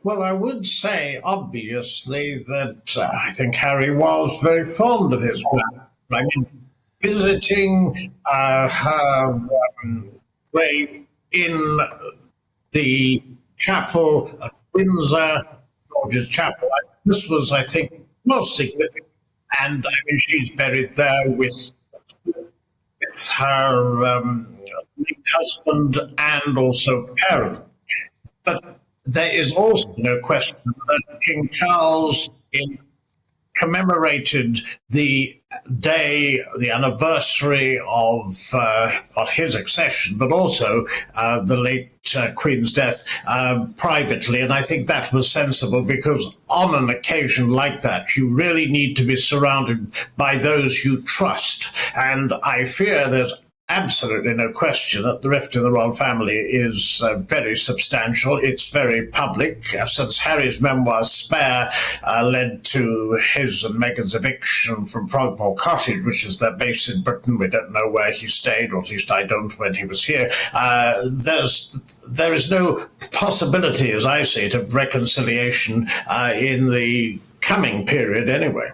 Well, I would say, obviously, that I think Harry was very fond of his grand. I mean, visiting her grave in the chapel at Windsor, George's Chapel. This was, I think, most significant. And I mean, she's buried there with her late husband and also parents. But there is also no question that King Charles, in commemorated the day, the anniversary of not his accession, but also the late Queen's death privately. And I think that was sensible because on an occasion like that, you really need to be surrounded by those you trust. And I fear there's absolutely no question that the rift in the royal family is very substantial. It's very public. Since Harry's memoir Spare led to his and Meghan's eviction from Frogmore Cottage, which is their base in Britain. We don't know where he stayed, or at least I don't when he was here. There is no possibility, as I see it, of reconciliation in the coming period anyway.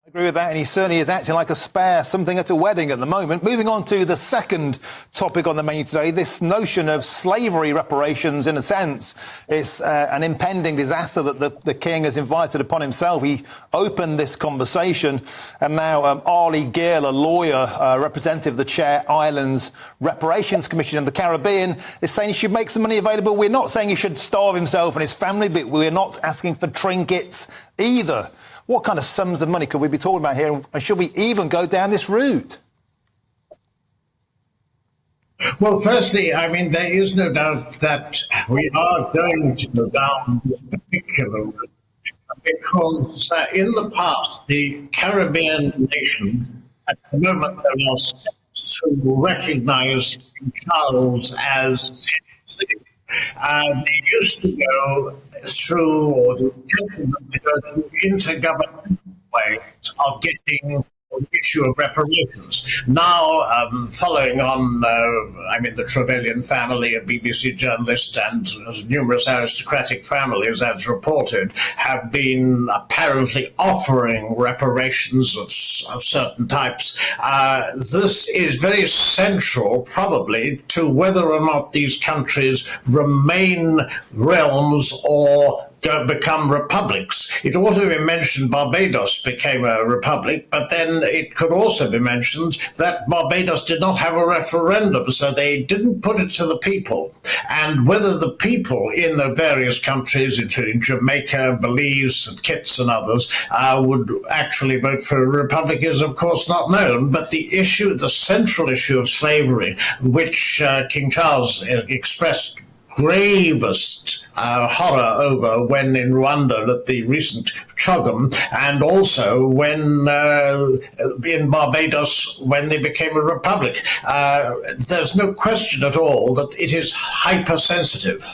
Agree with that, and he certainly is acting like a spare, something at a wedding at the moment. Moving on to the second topic on the menu today, this notion of slavery reparations. In a sense, it's an impending disaster that the King has invited upon himself. He opened this conversation, and now Arlie Geale, a lawyer, representative of the Chair Islands Reparations Commission in the Caribbean, is saying he should make some money available. We're not saying he should starve himself and his family, but we're not asking for trinkets either. What kind of sums of money could we be talking about here, and should we even go down this route? Well, firstly, I mean, there is no doubt that we are going to go down this particular route because in the past, the Caribbean nations, at the moment, there are steps to recognize King Charles as they used to go through, or the intention of to go through intergovernmental ways of getting the issue of reparations. Now, following on, the Trevelyan family, a BBC journalist, and numerous aristocratic families, as reported, have been apparently offering reparations of certain types. This is very central, probably, to whether or not these countries remain realms or become republics. It ought to be mentioned Barbados became a republic, but then it could also be mentioned that Barbados did not have a referendum, so they didn't put it to the people. And whether the people in the various countries, including Jamaica, Belize, St. Kitts and others, would actually vote for a republic is, of course, not known. But the issue, the central issue of slavery, which King Charles expressed gravest horror over when in Rwanda at the recent CHOGM, and also when in Barbados when they became a republic. There's no question at all that it is hypersensitive.